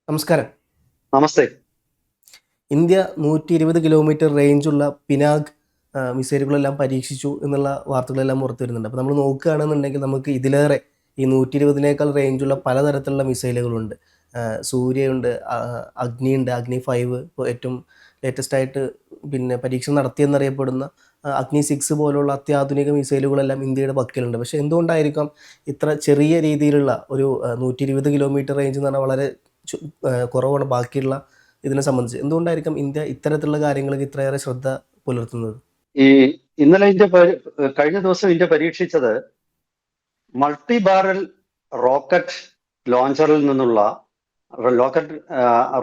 നമസ്കാരം. നമസ്തേ. India 120 kilometre റേഞ്ചുള്ള പിനാഗ് മിസൈലുകളെല്ലാം പരീക്ഷിച്ചു എന്നുള്ള വാർത്തകളെല്ലാം പുറത്തു വരുന്നുണ്ട്. അപ്പോൾ നമ്മൾ നോക്കുകയാണെന്നുണ്ടെങ്കിൽ നമുക്ക് ഇതിലേറെ ഈ 120നേക്കാൾ റേഞ്ചുള്ള പലതരത്തിലുള്ള മിസൈലുകളുണ്ട്. സൂര്യയുണ്ട്, അഗ്നിയുണ്ട്, അഗ്നി 5 ഇപ്പോൾ ഏറ്റവും ലേറ്റസ്റ്റ് ആയിട്ട് പിന്നെ പരീക്ഷണം നടത്തിയെന്നറിയപ്പെടുന്ന അഗ്നി 6 പോലുള്ള അത്യാധുനിക മിസൈലുകളെല്ലാം ഇന്ത്യയുടെ പക്കലുണ്ട്. പക്ഷേ എന്തുകൊണ്ടായിരിക്കാം ഇത്ര ചെറിയ രീതിയിലുള്ള ഒരു 120 കിലോമീറ്റർ റേഞ്ച് എന്ന് പറഞ്ഞാൽ വളരെ കുറവാണ് ബാക്കിയുള്ള ഇതിനെ സംബന്ധിച്ച്. എന്തുകൊണ്ടായിരിക്കാം ഇന്ത്യ ഇത്തരത്തിലുള്ള കാര്യങ്ങൾക്ക് ഇത്രയേറെ ശ്രദ്ധ പുലർത്തുന്നത്? ഈ ഇന്നലെ കഴിഞ്ഞ ദിവസം ഇന്ത്യ പരീക്ഷിച്ചത് മൾട്ടി ബാരൽ റോക്കറ്റ് ലോഞ്ചറിൽ നിന്നുള്ള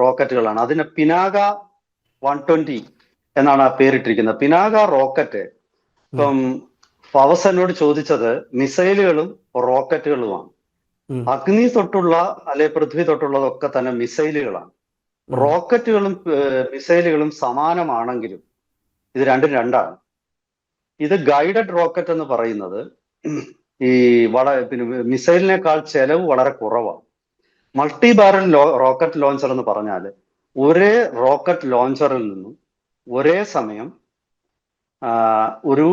റോക്കറ്റുകളാണ്. അതിന് പിനാക 120 എന്നാണ് ആ പേരിട്ടിരിക്കുന്നത്. പിനാക റോക്കറ്റ് ഇപ്പം പവസ് എന്നോട് ചോദിച്ചത് മിസൈലുകളും റോക്കറ്റുകളുമാണ്. അഗ്നി തൊട്ടുള്ള അല്ലെ പൃഥ്വി തൊട്ടുള്ളതൊക്കെ തന്നെ മിസൈലുകളാണ്. റോക്കറ്റുകളും മിസൈലുകളും സമാനമാണെങ്കിലും ഇത് രണ്ടും രണ്ടാണ്. ഇത് ഗൈഡഡ് റോക്കറ്റ് എന്ന് പറയുന്നത് ഈ പിന്നെ മിസൈലിനേക്കാൾ ചെലവ് വളരെ കുറവാണ്. മൾട്ടി ബാരൽ റോക്കറ്റ് ലോഞ്ചർ എന്ന് പറഞ്ഞാൽ ഒരേ റോക്കറ്റ് ലോഞ്ചറിൽ നിന്നും ഒരേ സമയം ഒരു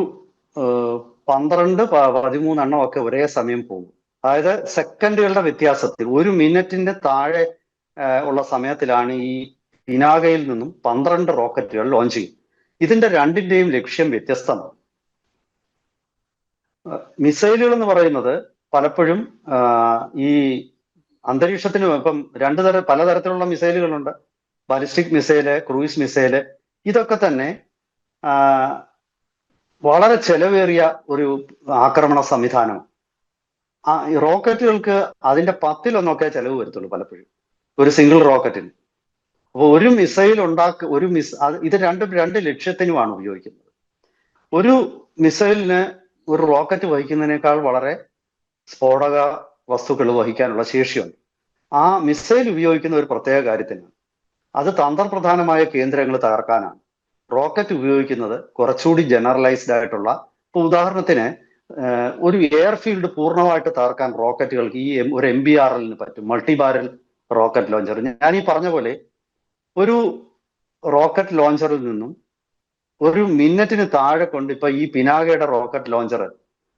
12-13 ഒക്കെ ഒരേ സമയം പോകും. അതായത് സെക്കൻഡുകളുടെ വ്യത്യാസത്തിൽ 1 മിനിറ്റിന്റെ താഴെ ഉള്ള സമയത്തിലാണ് ഈ പിനാകയിൽ നിന്നും 12 റോക്കറ്റുകൾ ലോഞ്ച് ചെയ്യും. ഇതിന്റെ രണ്ടിന്റെയും ലക്ഷ്യം വ്യത്യസ്തമാണ്. മിസൈലുകൾ എന്ന് പറയുന്നത് പലപ്പോഴും ഈ അന്തരീക്ഷത്തിന് ഇപ്പം പലതരത്തിലുള്ള മിസൈലുകളുണ്ട്. ബാലിസ്റ്റിക് മിസൈല്, ക്രൂയിസ് മിസൈല്, ഇതൊക്കെ തന്നെ വളരെ ചെലവേറിയ ഒരു ആക്രമണ സംവിധാനമാണ്. ഈ റോക്കറ്റുകൾക്ക് അതിന്റെ 10-1 ചെലവ് വരത്തുള്ളൂ പലപ്പോഴും ഒരു സിംഗിൾ റോക്കറ്റിന്. അപ്പോൾ ഒരു മിസൈൽ ഇത് രണ്ട് ലക്ഷ്യത്തിനുമാണ് ഉപയോഗിക്കുന്നത്. ഒരു മിസൈലിന് ഒരു റോക്കറ്റ് വഹിക്കുന്നതിനേക്കാൾ വളരെ സ്ഫോടക വസ്തുക്കൾ വഹിക്കാനുള്ള ശേഷിയുണ്ട്. ആ മിസൈൽ ഉപയോഗിക്കുന്ന ഒരു പ്രത്യേക കാര്യത്തിനാണ്. അത് തന്ത്രപ്രധാനമായ കേന്ദ്രങ്ങൾ തകർക്കാനാണ്. റോക്കറ്റ് ഉപയോഗിക്കുന്നത് കുറച്ചുകൂടി ജനറലൈസ്ഡ് ആയിട്ടുള്ള, ഇപ്പൊ ഉദാഹരണത്തിന് ഒരു എയർഫീൽഡ് പൂർണ്ണമായിട്ട് തകർക്കാൻ റോക്കറ്റുകൾക്ക് ഈ ഒരു MBRL പറ്റും, മൾട്ടി ബാരൽ റോക്കറ്റ് ലോഞ്ചർ. ഞാൻ ഈ പറഞ്ഞ പോലെ ഒരു റോക്കറ്റ് ലോഞ്ചറിൽ നിന്നും 1 മിനിറ്റിന് താഴെ കൊണ്ട് ഇപ്പൊ ഈ പിനാകയുടെ റോക്കറ്റ് ലോഞ്ചർ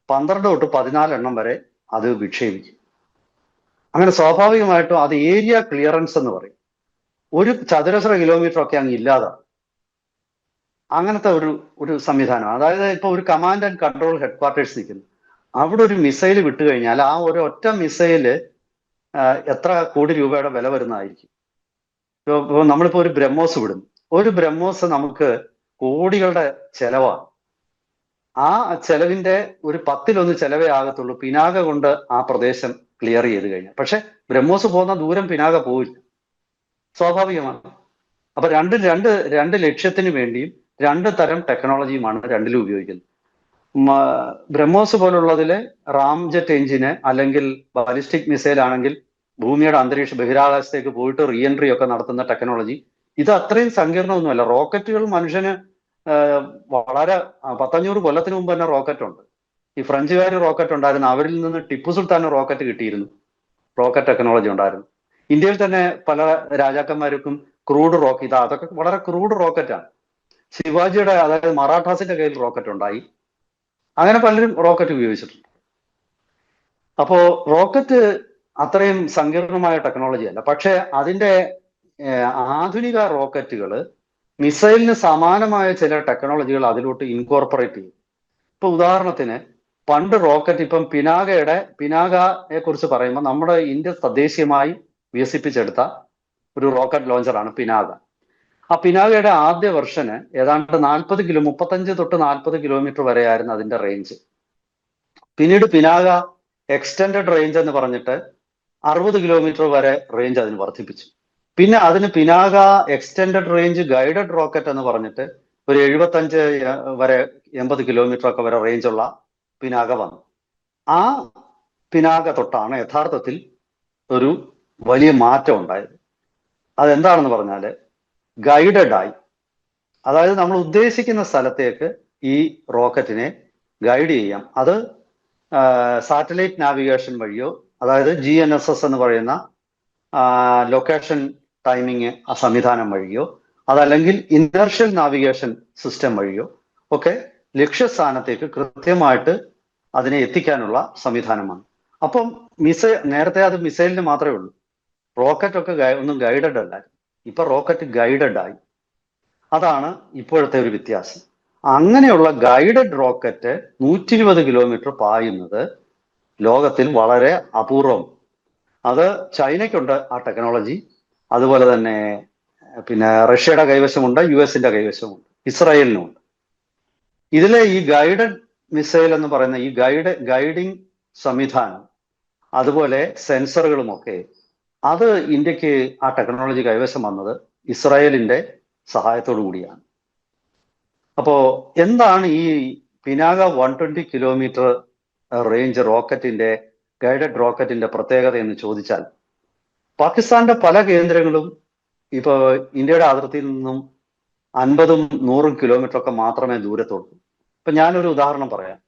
12 തൊട്ട് 14 വരെ അത് വിക്ഷേപിക്കും. അങ്ങനെ സ്വാഭാവികമായിട്ടും അത് ഏരിയ ക്ലിയറൻസ് എന്ന് പറയും. 1 ചതുരശ്ര കിലോമീറ്റർ ഒക്കെ അങ്ങ് ഇല്ലാതാണ്. അങ്ങനത്തെ ഒരു സംവിധാനം. അതായത് ഇപ്പൊ ഒരു കമാൻഡ് ആൻഡ് കൺട്രോൾ ഹെഡ്ക്വാർട്ടേഴ്സ് നിൽക്കുന്നു. അവിടെ ഒരു മിസൈൽ വിട്ടു കഴിഞ്ഞാൽ ആ ഒരു ഒറ്റ മിസൈല് എത്ര കോടി രൂപയുടെ വില വരുന്നതായിരിക്കും. ഇപ്പോൾ നമ്മളിപ്പോ ഒരു ബ്രഹ്മോസ് വിടും. ഒരു ബ്രഹ്മോസ് നമുക്ക് കോടികളുടെ ചെലവാണ്. ആ ചെലവിന്റെ ഒരു 10-1 ചെലവേ ആകത്തുള്ളൂ പിനാക കൊണ്ട് ആ പ്രദേശം ക്ലിയർ ചെയ്ത് കഴിഞ്ഞാൽ. പക്ഷെ ബ്രഹ്മോസ് പോകുന്ന ദൂരം പിനാക പോവില്ല. സ്വാഭാവികമാണ്. അപ്പൊ രണ്ട് ലക്ഷ്യത്തിന് വേണ്ടിയും 2 തരം ടെക്നോളജിയുമാണ് രണ്ടിലും ഉപയോഗിക്കുന്നത്. ബ്രഹ്മോസ് പോലുള്ളതില് റാംജെറ്റ് എഞ്ചിന് അല്ലെങ്കിൽ ബാലിസ്റ്റിക് മിസൈൽ ആണെങ്കിൽ ഭൂമിയുടെ ബഹിരാകാശത്തേക്ക് പോയിട്ട് റീ എൻട്രി ഒക്കെ നടത്തുന്ന ടെക്നോളജി. ഇത് അത്രയും സങ്കീർണമൊന്നുമല്ല. റോക്കറ്റുകൾ മനുഷ്യന് വളരെ 100-500 കൊല്ലത്തിന് മുമ്പ് തന്നെ റോക്കറ്റ് ഉണ്ട്. ഈ ഫ്രഞ്ചുകാർ റോക്കറ്റ് ഉണ്ടായിരുന്നു. അവരിൽ നിന്ന് ടിപ്പു സുൽത്താൻ റോക്കറ്റ് കിട്ടിയിരുന്നു. റോക്കറ്റ് ടെക്നോളജി ഉണ്ടായിരുന്നു. ഇന്ത്യയിൽ തന്നെ പല രാജാക്കന്മാർക്കും ക്രൂഡ് അതൊക്കെ വളരെ ക്രൂഡ് റോക്കറ്റാണ്. ശിവാജിയുടെ, അതായത് മറാഠാസിന്റെ കയ്യിൽ റോക്കറ്റ് ഉണ്ടായി. അങ്ങനെ പലരും റോക്കറ്റ് ഉപയോഗിച്ചിട്ടുണ്ട്. അപ്പോ റോക്കറ്റ് അത്രയും സങ്കീർണമായ ടെക്നോളജി അല്ല. പക്ഷെ അതിന്റെ ആധുനിക റോക്കറ്റുകൾ മിസൈലിന് സമാനമായ ചില ടെക്നോളജികൾ അതിലോട്ട് ഇൻകോർപ്പറേറ്റ് ചെയ്യും. ഇപ്പൊ ഉദാഹരണത്തിന് പണ്ട് റോക്കറ്റ്, ഇപ്പം പിനാകയെ കുറിച്ച് പറയുമ്പോൾ നമ്മുടെ ഇന്ത്യ തദ്ദേശീയമായി വികസിപ്പിച്ചെടുത്ത ഒരു റോക്കറ്റ് ലോഞ്ചറാണ് പിനാക. ആ പിനാകയുടെ ആദ്യ വെർഷന് ഏതാണ്ട് 35 തൊട്ട് 40 കിലോമീറ്റർ വരെയായിരുന്നു അതിന്റെ റേഞ്ച്. പിന്നീട് പിനാക എക്സ്റ്റൻഡഡ് റേഞ്ച് എന്ന് പറഞ്ഞിട്ട് 60 കിലോമീറ്റർ വരെ റേഞ്ച് അതിന് വർദ്ധിപ്പിച്ചു. പിന്നെ അതിന് Pinaka extended range guided rocket എന്ന് പറഞ്ഞിട്ട് ഒരു 80 കിലോമീറ്റർ ഒക്കെ വരെ റേഞ്ചുള്ള പിനാക വന്നു. ആ പിനാക തൊട്ടാണ് യഥാർത്ഥത്തിൽ ഒരു വലിയ മാറ്റം ഉണ്ടായത്. അതെന്താണെന്ന് പറഞ്ഞാല് ഗൈഡഡ് ആയി. അതായത് നമ്മൾ ഉദ്ദേശിക്കുന്ന സ്ഥലത്തേക്ക് ഈ റോക്കറ്റിനെ ഗൈഡ് ചെയ്യാം. അത് സാറ്റലൈറ്റ് നാവിഗേഷൻ വഴിയോ, അതായത് GNSS എന്ന് പറയുന്ന ലൊക്കേഷൻ ടൈമിങ് ആ സംവിധാനം വഴിയോ അതല്ലെങ്കിൽ ഇനർഷ്യൽ നാവിഗേഷൻ സിസ്റ്റം വഴിയോ ഒക്കെ ലക്ഷ്യസ്ഥാനത്തേക്ക് കൃത്യമായിട്ട് അതിനെ എത്തിക്കാനുള്ള സംവിധാനമാണ്. അപ്പം നേരത്തെ അത് മിസൈലിന് മാത്രമേ ഉള്ളൂ. റോക്കറ്റ് ഒക്കെ ഒന്നും ഗൈഡഡ് അല്ല. ഇപ്പൊ റോക്കറ്റ് ഗൈഡഡ് ആയി. അതാണ് ഇപ്പോഴത്തെ ഒരു വ്യത്യാസം. അങ്ങനെയുള്ള ഗൈഡഡ് റോക്കറ്റ് 120 കിലോമീറ്റർ പായുന്നത് ലോകത്തിൽ വളരെ അപൂർവം. അത് ചൈനയ്ക്കുണ്ട് ആ ടെക്നോളജി, അതുപോലെ തന്നെ പിന്നെ റഷ്യയുടെ കൈവശമുണ്ട്, US-ന്റെ കൈവശമുണ്ട്, ഇസ്രായേലിനുമുണ്ട്. ഇതിലെ ഈ ഗൈഡഡ് മിസൈൽ എന്ന് പറയുന്ന ഈ ഗൈഡിങ് സംവിധാനം, അതുപോലെ സെൻസറുകളുമൊക്കെ, അത് ഇന്ത്യക്ക് ആ ടെക്നോളജി കൈവശം വന്നത് ഇസ്രായേലിന്റെ സഹായത്തോടു കൂടിയാണ്. അപ്പോ എന്താണ് ഈ പിനാക 120 കിലോമീറ്റർ റേഞ്ച് റോക്കറ്റിന്റെ ഗൈഡഡ് റോക്കറ്റിന്റെ പ്രത്യേകത എന്ന് ചോദിച്ചാൽ, പാകിസ്ഥാന്റെ പല കേന്ദ്രങ്ങളും ഇപ്പോ ഇന്ത്യയുടെ അതിർത്തിയിൽ നിന്നും 50ഉം 100ഉം കിലോമീറ്റർ ഒക്കെ മാത്രമേ ദൂരത്തുള്ളൂ. ഇപ്പൊ ഞാനൊരു ഉദാഹരണം പറയാം.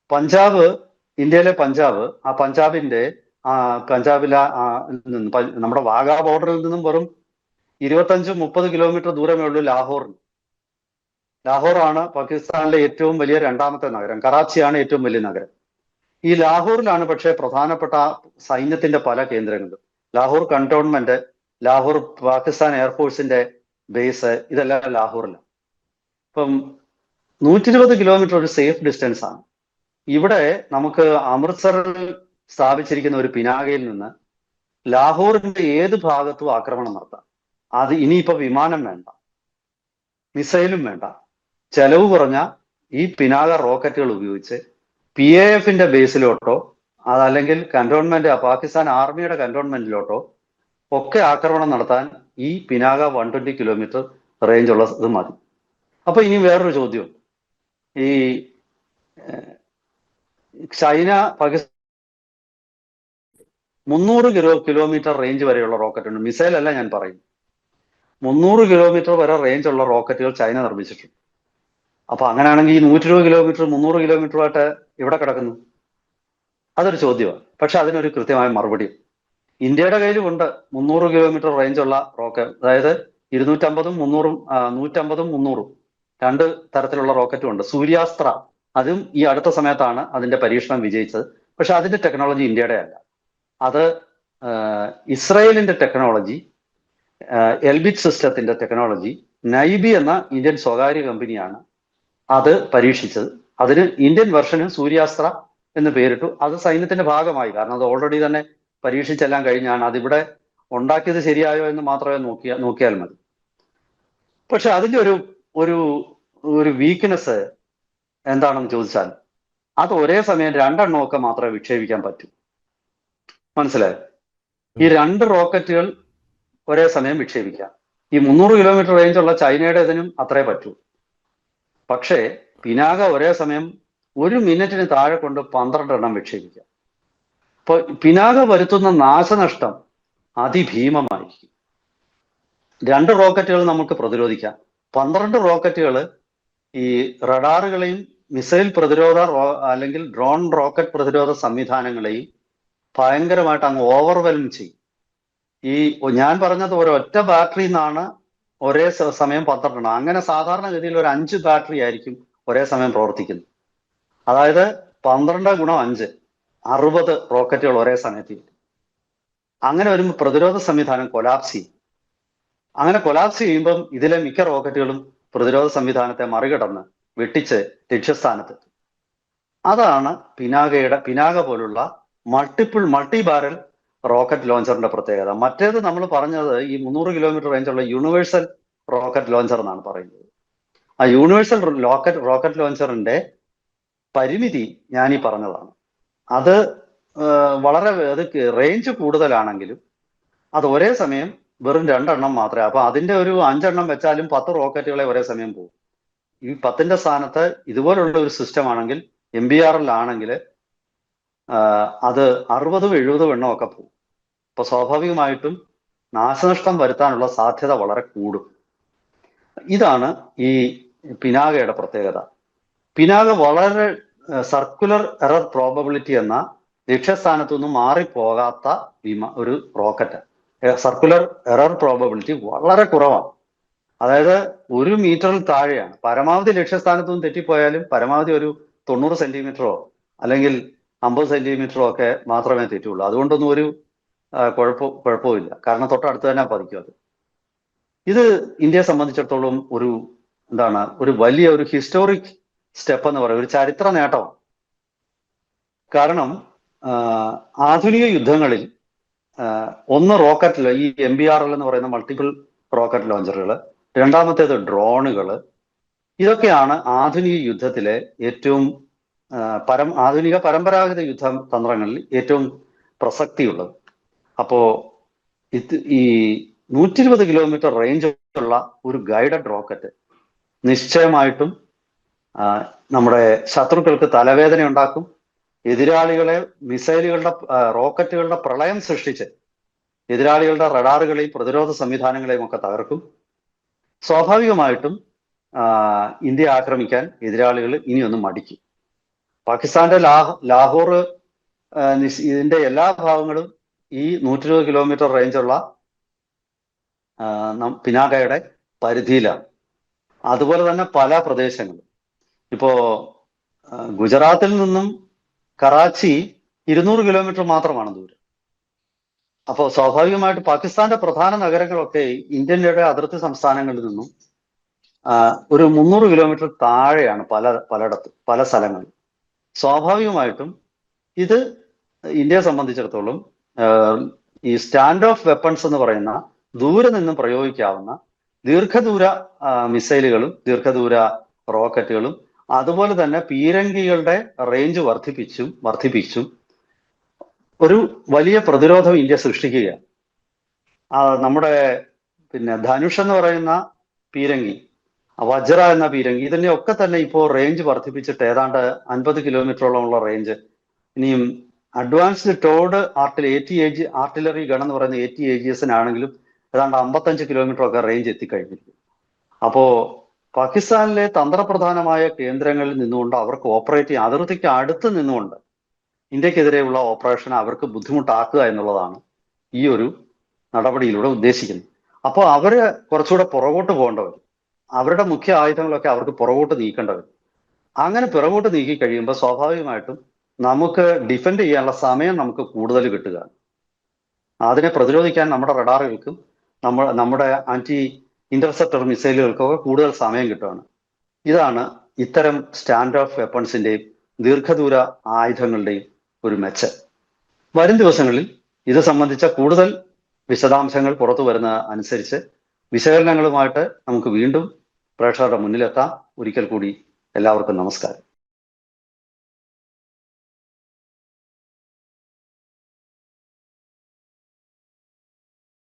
പഞ്ചാബ്, ഇന്ത്യയിലെ പഞ്ചാബ്, ആ പഞ്ചാബിലെ നമ്മുടെ വാഗാ ബോർഡറിൽ നിന്നും വെറും 25-30 കിലോമീറ്റർ ദൂരമേ ഉള്ളൂ ലാഹോറിന്. ലാഹോറാണ് പാകിസ്ഥാനിലെ ഏറ്റവും വലിയ രണ്ടാമത്തെ നഗരം. കറാച്ചിയാണ് ഏറ്റവും വലിയ നഗരം. ഈ ലാഹോറിലാണ് പക്ഷേ പ്രധാനപ്പെട്ട സൈന്യത്തിന്റെ പല കേന്ദ്രങ്ങളും. ലാഹോർ കണ്ടോൺമെന്റ്, ലാഹോർ പാകിസ്ഥാൻ എയർഫോഴ്സിന്റെ ബേസ്, ഇതെല്ലാം ലാഹോറിലാണ്. ഇപ്പം 120 കിലോമീറ്റർ ഒരു സേഫ് ഡിസ്റ്റൻസ് ആണ്. ഇവിടെ നമുക്ക് അമൃത്സറിൽ സ്ഥാപിച്ചിരിക്കുന്ന ഒരു പിനാകയിൽ നിന്ന് ലാഹോറിന്റെ ഏത് ഭാഗത്തും ആക്രമണം നടത്താം. അത് ഇനിയിപ്പോ വിമാനം വേണ്ട, മിസൈലും വേണ്ട. ചെലവ് കുറഞ്ഞ ഈ പിനാക റോക്കറ്റുകൾ ഉപയോഗിച്ച് PAF-ന്റെ ബേസിലോട്ടോ അതല്ലെങ്കിൽ പാകിസ്ഥാൻ ആർമിയുടെ കന്റോൺമെന്റിലോട്ടോ ഒക്കെ ആക്രമണം നടത്താൻ ഈ പിനാക 120 കിലോമീറ്റർ റേഞ്ച് ഉള്ള ഇത് മതി. അപ്പൊ ഇനി വേറൊരു ചോദ്യം, ഈ ചൈന പാകിസ്ഥാൻ 300 കിലോമീറ്റർ റേഞ്ച് വരെയുള്ള റോക്കറ്റ് ഉണ്ട്. മിസൈൽ അല്ല ഞാൻ പറയും, 300 കിലോമീറ്റർ വരെ റേഞ്ച് ഉള്ള റോക്കറ്റുകൾ ചൈന നിർമ്മിച്ചിട്ടുണ്ട്. അപ്പൊ അങ്ങനെയാണെങ്കിൽ ഈ 120 കിലോമീറ്റർ 300 കിലോമീറ്ററുമായിട്ട് ഇവിടെ കിടക്കുന്നു? അതൊരു ചോദ്യമാണ്. പക്ഷെ അതിനൊരു കൃത്യമായ മറുപടി ഇന്ത്യയുടെ കയ്യിലും ഉണ്ട്. 300 കിലോമീറ്റർ റേഞ്ച് ഉള്ള റോക്കറ്റ്, അതായത് 250ഉം 300ഉം 150ഉം 300ഉം രണ്ട് തരത്തിലുള്ള റോക്കറ്റും ഉണ്ട്. സൂര്യാസ്ത്ര, അതും ഈ അടുത്ത സമയത്താണ് അതിന്റെ പരീക്ഷണം വിജയിച്ചത്. പക്ഷെ അതിന്റെ ടെക്നോളജി ഇന്ത്യയുടെ അല്ല. അത് ഇസ്രായേലിന്റെ ടെക്നോളജി, എൽബിറ്റ് സിസ്റ്റത്തിന്റെ ടെക്നോളജി, നൈബി എന്ന ഇന്ത്യൻ സ്വകാര്യ കമ്പനിയാണ് അത് പരീക്ഷിച്ചത്. അതിന് ഇന്ത്യൻ വെർഷന് സൂര്യാസ്ത്ര എന്ന് പേരിട്ടു. അത് സൈന്യത്തിന്റെ ഭാഗമായി, കാരണം അത് ഓൾറെഡി തന്നെ പരീക്ഷിച്ചെല്ലാം കഴിഞ്ഞാണ്. അതിവിടെ ഉണ്ടാക്കിയത് ശരിയായോ എന്ന് മാത്രമേ നോക്കിയാൽ മതി. പക്ഷെ അതിന്റെ ഒരു ഒരു വീക്ക്നെസ് എന്താണെന്ന് ചോദിച്ചാൽ, അത് ഒരേ സമയം രണ്ടെണ്ണമൊക്കെ മാത്രമേ വിക്ഷേപിക്കാൻ പറ്റൂ. മനസ്സിലായോ? ഈ രണ്ട് റോക്കറ്റുകൾ ഒരേ സമയം വിക്ഷേപിക്കാം. ഈ 300 കിലോമീറ്റർ റേഞ്ചുള്ള ചൈനയുടെ ഇതിനും അത്രേ പറ്റൂ. പക്ഷേ പിനാക ഒരേ സമയം 1 മിനിറ്റിന് താഴെ കൊണ്ട് 12 എണ്ണം വിക്ഷേപിക്കാം. അപ്പോൾ പിനാക വരുത്തുന്ന നാശനഷ്ടം അതിഭീമമായിരിക്കും. 2 റോക്കറ്റുകൾ നമുക്ക് പ്രതിരോധിക്കാം. 12 റോക്കറ്റുകൾ ഈ റഡാറുകളെയും മിസൈൽ പ്രതിരോധ അല്ലെങ്കിൽ ഡ്രോൺ റോക്കറ്റ് പ്രതിരോധ സംവിധാനങ്ങളെയും ഭയങ്കരമായിട്ട് അങ്ങ് ഓവർവെൽം ചെയ്യും. ഈ ഞാൻ പറഞ്ഞത് ഒരൊറ്റ ബാറ്ററിയിൽ നിന്നാണ് ഒരേ സമയം 12 എണ്ണം. അങ്ങനെ സാധാരണഗതിയിൽ ഒരു 5 ബാറ്ററി ആയിരിക്കും ഒരേ സമയം പ്രവർത്തിക്കുന്നത്. അതായത് 12 ഗുണം 5, 60 റോക്കറ്റുകൾ ഒരേ സമയത്ത്. അങ്ങനെ വരുമ്പോൾ പ്രതിരോധ സംവിധാനം കൊലാപ്സ് ചെയ്യും. അങ്ങനെ കൊലാപ്സ് ചെയ്യുമ്പം ഇതിലെ മിക്ക റോക്കറ്റുകളും പ്രതിരോധ സംവിധാനത്തെ മറികടന്ന് വെട്ടിച്ച് ലക്ഷ്യസ്ഥാനത്തെത്തും. അതാണ് പിനാക പോലുള്ള മൾട്ടി ബാരൽ റോക്കറ്റ് ലോഞ്ചറിന്റെ പ്രത്യേകത. മറ്റേത് നമ്മൾ പറഞ്ഞത് ഈ 300 കിലോമീറ്റർ റേഞ്ചുള്ള യൂണിവേഴ്സൽ റോക്കറ്റ് ലോഞ്ചർ എന്നാണ് പറയുന്നത്. ആ യൂണിവേഴ്സൽ റോക്കറ്റ് ലോഞ്ചറിന്റെ പരിമിതി ഞാനീ പറഞ്ഞതാണ്. അത് വളരെ റേഞ്ച് കൂടുതലാണെങ്കിലും അത് ഒരേ സമയം വെറും 2 എണ്ണം മാത്രമേ. അപ്പൊ അതിന്റെ ഒരു 5 എണ്ണം വെച്ചാലും 10 റോക്കറ്റുകളെ ഒരേ സമയം പോകും. ഈ 10ന്റെ സ്ഥാനത്ത് ഇതുപോലുള്ള ഒരു സിസ്റ്റം ആണെങ്കിൽ, MBRL ആണെങ്കിൽ അത് 60ഉം 70ഉം എണ്ണം ഒക്കെ പോകും. അപ്പൊ സ്വാഭാവികമായിട്ടും നാശനഷ്ടം വരുത്താനുള്ള സാധ്യത വളരെ കൂടും. ഇതാണ് ഈ പിനാകയുടെ പ്രത്യേകത. പിനാക വളരെ സർക്കുലർ എറർ പ്രോബബിലിറ്റി എന്ന ലക്ഷ്യസ്ഥാനത്തു നിന്നും മാറിപ്പോകാത്ത ഒരു റോക്കറ്റ്. സർക്കുലർ എറർ പ്രോബബിലിറ്റി വളരെ കുറവാണ്. അതായത് 1 മീറ്ററിൽ താഴെയാണ്. പരമാവധി ലക്ഷ്യസ്ഥാനത്തു നിന്ന് തെറ്റിപ്പോയാലും പരമാവധി ഒരു 90 സെന്റിമീറ്ററോ അല്ലെങ്കിൽ 50 സെന്റിമീറ്ററോ ഒക്കെ മാത്രമേ തെറ്റുള്ളൂ. അതുകൊണ്ടൊന്നും ഒരു കുഴപ്പവുമില്ല. കാരണം തൊട്ടടുത്ത് തന്നെ പതിക്കും അത്. ഇത് ഇന്ത്യയെ സംബന്ധിച്ചിടത്തോളം ഒരു വലിയ ഒരു ഹിസ്റ്റോറിക് സ്റ്റെപ്പ് എന്ന് പറയുന്നത് ഒരു ചരിത്ര നേട്ടമാണ്. കാരണം ആധുനിക യുദ്ധങ്ങളിൽ ഒന്ന് റോക്കറ്റിൽ ഈ MBRL എന്ന് പറയുന്ന മൾട്ടിപ്പിൾ റോക്കറ്റ് ലോഞ്ചറുകൾ, രണ്ടാമത്തേത് ഡ്രോണുകൾ, ഇതൊക്കെയാണ് ആധുനിക യുദ്ധത്തിലെ ഏറ്റവും ആധുനിക പരമ്പരാഗത യുദ്ധ തന്ത്രങ്ങളിൽ ഏറ്റവും പ്രസക്തിയുള്ളത്. അപ്പോ ഈ 120 കിലോമീറ്റർ റേഞ്ച് ഉള്ള ഒരു ഗൈഡഡ് റോക്കറ്റ് നിശ്ചയമായിട്ടും നമ്മുടെ ശത്രുക്കൾക്ക് തലവേദന ഉണ്ടാക്കും. എതിരാളികളെ റോക്കറ്റുകളുടെ പ്രളയം സൃഷ്ടിച്ച് എതിരാളികളുടെ റഡാറുകളെയും പ്രതിരോധ സംവിധാനങ്ങളെയും ഒക്കെ തകർക്കും. സ്വാഭാവികമായിട്ടും ഇന്ത്യ ആക്രമിക്കാൻ എതിരാളികൾ ഇനിയൊന്നും മടിക്കും. പാകിസ്ഥാന്റെ ലാഹോർ ഇതിന്റെ എല്ലാ ഭാഗങ്ങളും ഈ 120 കിലോമീറ്റർ റേഞ്ചുള്ള പിനാകയുടെ പരിധിയിലാണ്. അതുപോലെ തന്നെ പല പ്രദേശങ്ങളും. ഇപ്പോ ഗുജറാത്തിൽ നിന്നും കറാച്ചി 200 കിലോമീറ്റർ മാത്രമാണ് ദൂരം. അപ്പോൾ സ്വാഭാവികമായിട്ട് പാകിസ്ഥാന്റെ പ്രധാന നഗരങ്ങളൊക്കെ ഇന്ത്യയുടെ അതിർത്തി സംസ്ഥാനങ്ങളിൽ നിന്നും ഒരു 300 കിലോമീറ്റർ താഴെയാണ് പലയിടത്തും പല സ്ഥലങ്ങളിൽ. സ്വാഭാവികമായിട്ടും ഇത് ഇന്ത്യയെ സംബന്ധിച്ചിടത്തോളം ഈ സ്റ്റാൻഡ് ഓഫ് വെപ്പൺസ് എന്ന് പറയുന്ന ദൂരെ നിന്നും പ്രയോഗിക്കാവുന്ന ദീർഘദൂര മിസൈലുകളും ദീർഘദൂര റോക്കറ്റുകളും അതുപോലെ തന്നെ പീരങ്കികളുടെ റേഞ്ച് വർദ്ധിപ്പിച്ചും ഒരു വലിയ പ്രതിരോധം ഇന്ത്യ സൃഷ്ടിക്കുകയാണ്. നമ്മുടെ ധനുഷ് എന്ന് പറയുന്ന പീരങ്കി, വജ്ര എന്ന പീരങ്കി, ഇതിനെയൊക്കെ തന്നെ ഇപ്പോൾ റേഞ്ച് വർദ്ധിപ്പിച്ചിട്ട് ഏതാണ്ട് 50 കിലോമീറ്ററോളമുള്ള റേഞ്ച്. ഇനിയും അഡ്വാൻസ്ഡ് ടോഡ് ആർട്ടിലറി ഗൺ എന്ന് പറയുന്ന ATAGS-നാണെങ്കിലും ഏതാണ്ട് 55 കിലോമീറ്റർ ഒക്കെ റേഞ്ച് എത്തിക്കഴിഞ്ഞിരിക്കും. അപ്പോ പാകിസ്ഥാനിലെ തന്ത്രപ്രധാനമായ കേന്ദ്രങ്ങളിൽ നിന്നുകൊണ്ട് അവർക്ക് ഓപ്പറേറ്റ് ചെയ്യാൻ, അതിർത്തിക്ക് അടുത്ത് നിന്നുകൊണ്ട് ഇന്ത്യക്കെതിരെയുള്ള ഓപ്പറേഷൻ അവർക്ക് ബുദ്ധിമുട്ടാക്കുക എന്നുള്ളതാണ് ഈ ഒരു നടപടിയിലൂടെ ഉദ്ദേശിക്കുന്നത്. അപ്പോൾ അവര് കുറച്ചുകൂടെ പുറകോട്ട് പോകേണ്ടവർ, അവരുടെ മുഖ്യ ആയുധങ്ങളൊക്കെ അവർക്ക് പുറകോട്ട് നീക്കേണ്ടവർ. അങ്ങനെ പുറകോട്ട് നീക്കി കഴിയുമ്പോൾ സ്വാഭാവികമായിട്ടും നമുക്ക് ഡിഫെൻഡ് ചെയ്യാനുള്ള സമയം നമുക്ക് കൂടുതൽ കിട്ടുക, അതിനെ പ്രതിരോധിക്കാൻ നമ്മുടെ റഡാറുകൾക്കും നമ്മുടെ ആന്റി ഇന്റർസെപ്റ്റർ മിസൈലുകൾക്കൊക്കെ കൂടുതൽ സമയം കിട്ടുകയാണ്. ഇതാണ് ഇത്തരം സ്റ്റാൻഡ് ഓഫ് വെപ്പൺസിന്റെയും ദീർഘദൂര ആയുധങ്ങളുടെയും ഒരു മെച്ചം. വരും ദിവസങ്ങളിൽ ഇത് സംബന്ധിച്ച കൂടുതൽ വിശദാംശങ്ങൾ പുറത്തു വരുന്ന അനുസരിച്ച് വിശകലനങ്ങളുമായിട്ട് നമുക്ക് വീണ്ടും പ്രേക്ഷകരുടെ മുന്നിലെത്താം. ഒരിക്കൽ കൂടി എല്ലാവർക്കും നമസ്കാരം.